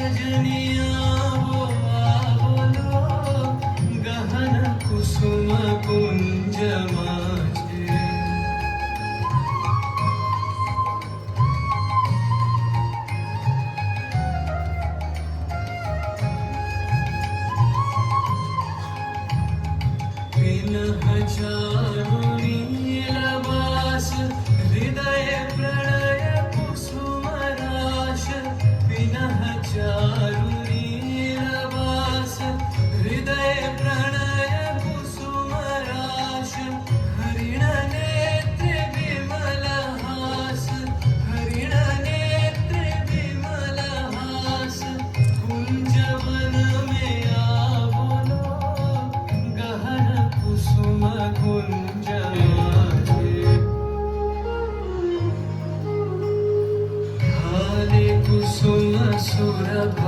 सजनिया वो बोलो गहन कुसुम कुंज माझे विनह चारुणी लबास हृदय प्रणय कुसुम राश विनह चारुणी लबास हृदय प्रणय कुसुम राश हरिण नेत्र विमल हास हरिण नेत्र विमल हास कुंजवन में आवलो गहन कुसुम कुंज माझे हाले कुसुम सुरभ